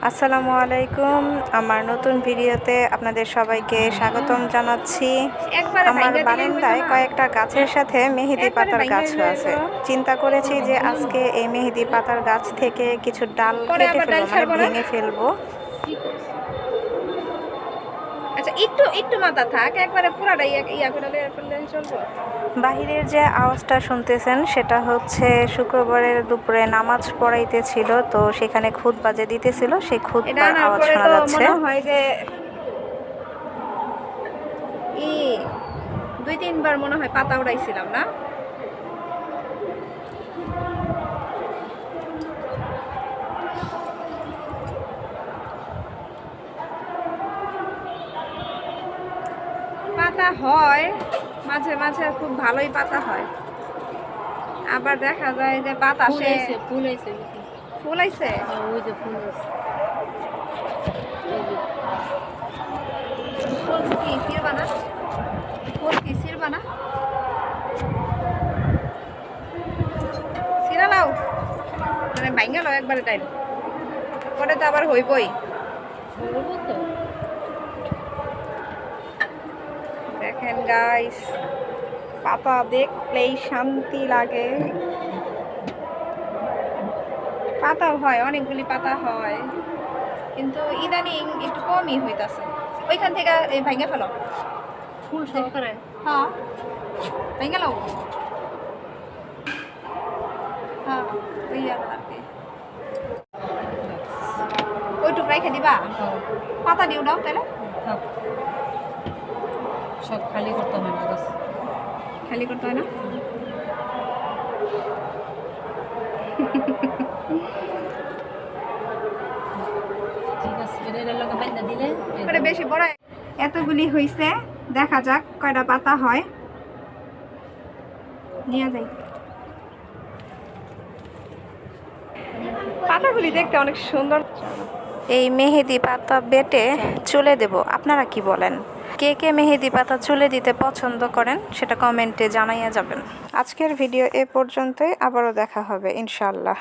আসসালামু আলাইকুম। আমার নতুন ভিডিওতে আপনাদের সবাইকে স্বাগতম জানাচ্ছি। আমার বারান্দায় কয়েকটা গাছের সাথে মেহেদি পাতার গাছও আছে। চিন্তা করেছি যে আজকে এই মেহেদি পাতার গাছ থেকে কিছু ডাল কেটে ফেলবো, মানে ভেঙে ফেলবো। আচ্ছা, একটু একটু মাথা থাক, একবারে পুরাটাই ইয়া করে ফেললে চলবো। বাহিরের যে আওয়াজটা শুনতেছেন সেটা হচ্ছে শুক্রবারের দুপুরে নামাজ পড়াইতেছিল, তো সেখানে খুতবা যে দিতেছিল সেই খুতবার আওয়াজ শোনা যাচ্ছে। মনে হয় যে 2-3 বার মনে হয় পাতা উড়াইছিলাম না? পাতা হয় মাঝে মাঝে, খুব ভালোই পাতা হয়। আবার দেখা যায় যে বাতাসে ফুল আইছে ফুল আইছে। ওই যে ফুল আইছে ফুল কি ছিড়বা না? ফুল কি ছিড়বা না? ছিড়া লাও, মানে ভাঙ্গা লাও একবারে টাইম, পরে তো আবার হইবই। বলবো তো দেখেন গাইস, পাতা দেখলেই শান্তি লাগে। পাতা হয়, অনেকগুলি পাতা হয়, কিন্তু ইদানিং একটু কমই হইতাছে। ওইখান থেকে এই ভাঙ্গা ফেলো, ফুল সহকারে। হ্যাঁ ভাঙ্গা লাও। হ্যাঁ ওই আর কি, ওইটুক রেখে দিবা, পাতা দিও দাও তাহলে। থাক, সব খালি করতে হয় না, গাছ খালি করতে হয় না? ঠিক আছে, এর লগে বাইন্দা দিলে মানে বেশি বড় এতগুলি হইছে, দেখা যাক কয়টা পাতা হয়। নিয়ে যাই, পাতাগুলি দেখতে অনেক সুন্দর। এই মেহেদি পাতা বেটে চুলে দেব, আপনারা কি বলেন? কে কে মেহেদি পাতা চুলে দিতে পছন্দ করেন সেটা কমেন্টে জানাইয়া যাবেন। আজকের ভিডিও এ পর্যন্তই, আবারও দেখা হবে ইনশাআল্লাহ।